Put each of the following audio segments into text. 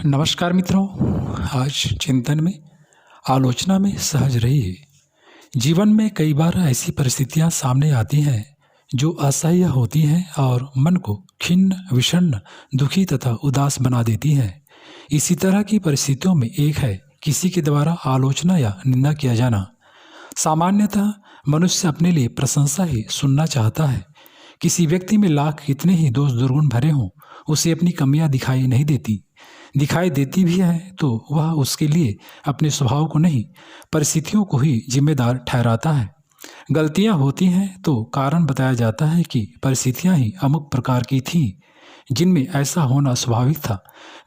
नमस्कार मित्रों। आज चिंतन में आलोचना में सहज रहिए। जीवन में कई बार ऐसी परिस्थितियां सामने आती हैं जो असह्य होती हैं और मन को खिन्न, विषण्ण, दुखी तथा उदास बना देती हैं। इसी तरह की परिस्थितियों में एक है किसी के द्वारा आलोचना या निंदा किया जाना। सामान्यतः मनुष्य अपने लिए प्रशंसा ही सुनना चाहता है। किसी व्यक्ति में लाख कितने ही दोष दुर्गुण भरे हों, उसे अपनी कमियां दिखाई नहीं देती। दिखाई देती भी है तो वह उसके लिए अपने स्वभाव को नहीं, परिस्थितियों को ही जिम्मेदार ठहराता है। गलतियां होती हैं तो कारण बताया जाता है कि परिस्थितियां ही अमुक प्रकार की थीं जिनमें ऐसा होना स्वाभाविक था।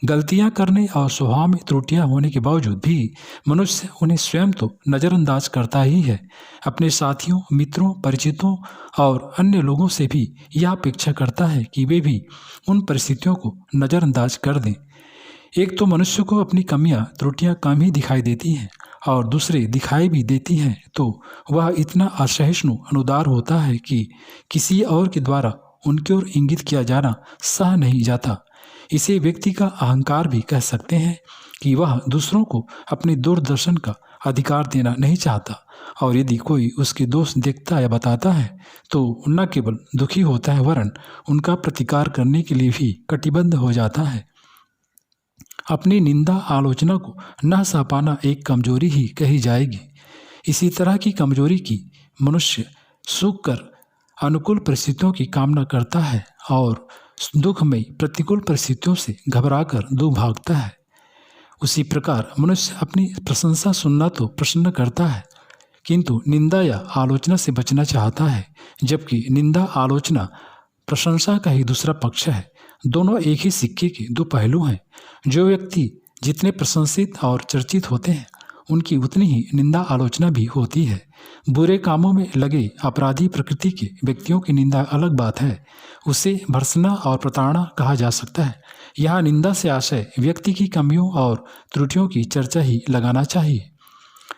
गलतियां करने और स्वभाव में त्रुटियां होने के बावजूद भी मनुष्य उन्हें स्वयं तो नज़रअंदाज करता ही है। अपने साथियों, मित्रों, परिचितों और अन्य लोगों से भी यह अपेक्षा करता है कि वे भी उन परिस्थितियों को नज़रअंदाज कर दें। एक तो मनुष्य को अपनी कमियां, त्रुटियां कम ही दिखाई देती हैं और दूसरे दिखाई भी देती हैं तो वह इतना असहिष्णु, अनुदार होता है कि किसी और के द्वारा उनकी ओर इंगित किया जाना सह नहीं जाता। इसे व्यक्ति का अहंकार भी कह सकते हैं कि वह दूसरों को अपने दूरदर्शन का अधिकार देना नहीं चाहता और यदि कोई उसके दोष देखता या बताता है तो न केवल दुखी होता है वरन उनका प्रतिकार करने के लिए भी कटिबद्ध हो जाता है। अपनी निंदा, आलोचना को न सह पाना एक कमजोरी ही कही जाएगी। इसी तरह की कमजोरी की मनुष्य सूख कर अनुकूल परिस्थितियों की कामना करता है और दुखमयी प्रतिकूल परिस्थितियों से घबराकर दूर भागता है। उसी प्रकार मनुष्य अपनी प्रशंसा सुनना तो प्रसन्न करता है किंतु निंदा या आलोचना से बचना चाहता है, जबकि निंदा, आलोचना प्रशंसा का ही दूसरा पक्ष है। दोनों एक ही सिक्के के दो पहलू हैं। जो व्यक्ति जितने प्रशंसित और चर्चित होते हैं उनकी उतनी ही निंदा, आलोचना भी होती है। बुरे कामों में लगे अपराधी प्रकृति के व्यक्तियों की निंदा अलग बात है, उसे भर्त्सना और प्रताड़ना कहा जा सकता है। यहाँ निंदा से आशय व्यक्ति की कमियों और त्रुटियों की चर्चा ही लगाना चाहिए।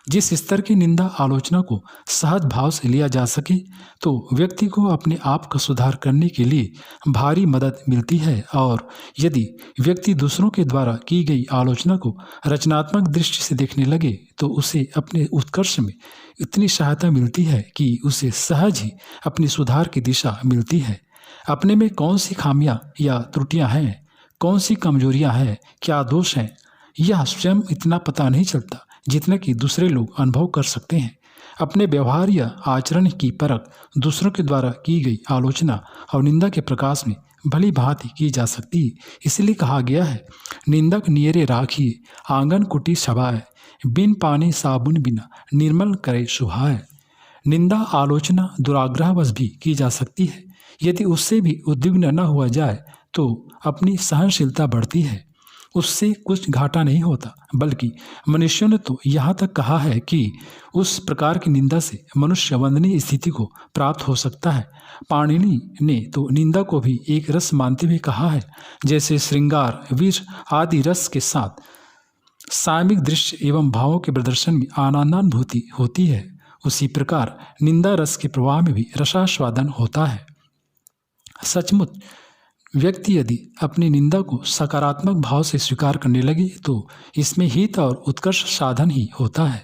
जिस स्तर की निंदा, आलोचना को सहज भाव से लिया जा सके तो व्यक्ति को अपने आप का सुधार करने के लिए भारी मदद मिलती है और यदि व्यक्ति दूसरों के द्वारा की गई आलोचना को रचनात्मक दृष्टि से देखने लगे तो उसे अपने उत्कर्ष में इतनी सहायता मिलती है कि उसे सहज ही अपनी सुधार की दिशा मिलती है। अपने में कौन सी खामियां या त्रुटियां हैं, कौन सी कमजोरियां हैं, क्या दोष हैं, यह स्वयं इतना पता नहीं चलता जितना कि दूसरे लोग अनुभव कर सकते हैं। अपने व्यवहार या आचरण की परख दूसरों के द्वारा की गई आलोचना और निंदा के प्रकाश में भली भांति की जा सकती है। इसलिए कहा गया है, निंदक नियरे राखिए, आंगन कुटी सभाए, बिन पानी साबुन बिना निर्मल करे सुहाए। निंदा, आलोचना दुराग्रहवश भी की जा सकती है। यदि उससे भी उद्विग्न न हुआ जाए तो अपनी सहनशीलता बढ़ती है, उससे कुछ घाटा नहीं होता। बल्कि मनुष्यों ने तो यहाँ तक कहा है कि उस प्रकार की निंदा से मनुष्य वंदनीय स्थिति को प्राप्त हो सकता है। पाणिनि ने तो निंदा को भी एक रस मानते हुए कहा है, जैसे श्रृंगार, वीर आदि रस के साथ सामिक दृश्य एवं भावों के प्रदर्शन में आनंदानुभूति होती है, उसी प्रकार निंदा रस के प्रवाह में भी रसास्वादन होता है। सचमुच व्यक्ति यदि अपनी निंदा को सकारात्मक भाव से स्वीकार करने लगे तो इसमें हित और उत्कर्ष साधन ही होता है।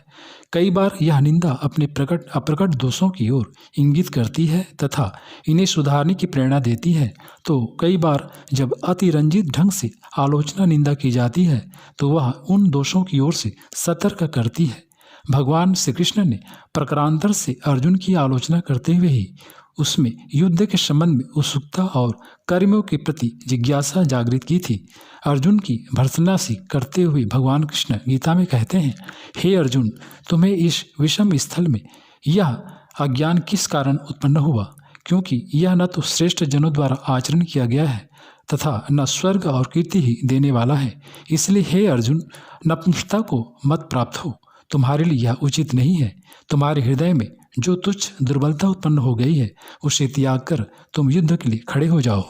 कई बार यह निंदा अपने प्रकट अप्रकट दोषों की ओर इंगित करती है तथा इन्हें सुधारने की प्रेरणा देती है। तो कई बार जब अतिरंजित ढंग से आलोचना, निंदा की जाती है तो वह उन दोषों की ओर से सतर्क करती है। भगवान श्री कृष्ण ने प्रकारांतर से अर्जुन की आलोचना करते हुए ही उसमें युद्ध के संबंध में उत्सुकता और कर्मियों के प्रति जिज्ञासा जागृत की थी। अर्जुन की भर्त्सना सी करते हुए भगवान कृष्ण गीता में कहते हैं, हे अर्जुन, तुम्हें इस विषम स्थल में यह अज्ञान किस कारण उत्पन्न हुआ? क्योंकि यह न तो श्रेष्ठ जनों द्वारा आचरण किया गया है तथा न स्वर्ग और कीर्ति ही देने वाला है। इसलिए हे अर्जुन, नपुंसकता को मत प्राप्त हो, तुम्हारे लिए यह उचित नहीं है। तुम्हारे हृदय में जो तुच्छ दुर्बलता उत्पन्न हो गई है उसे त्याग कर तुम युद्ध के लिए खड़े हो जाओ।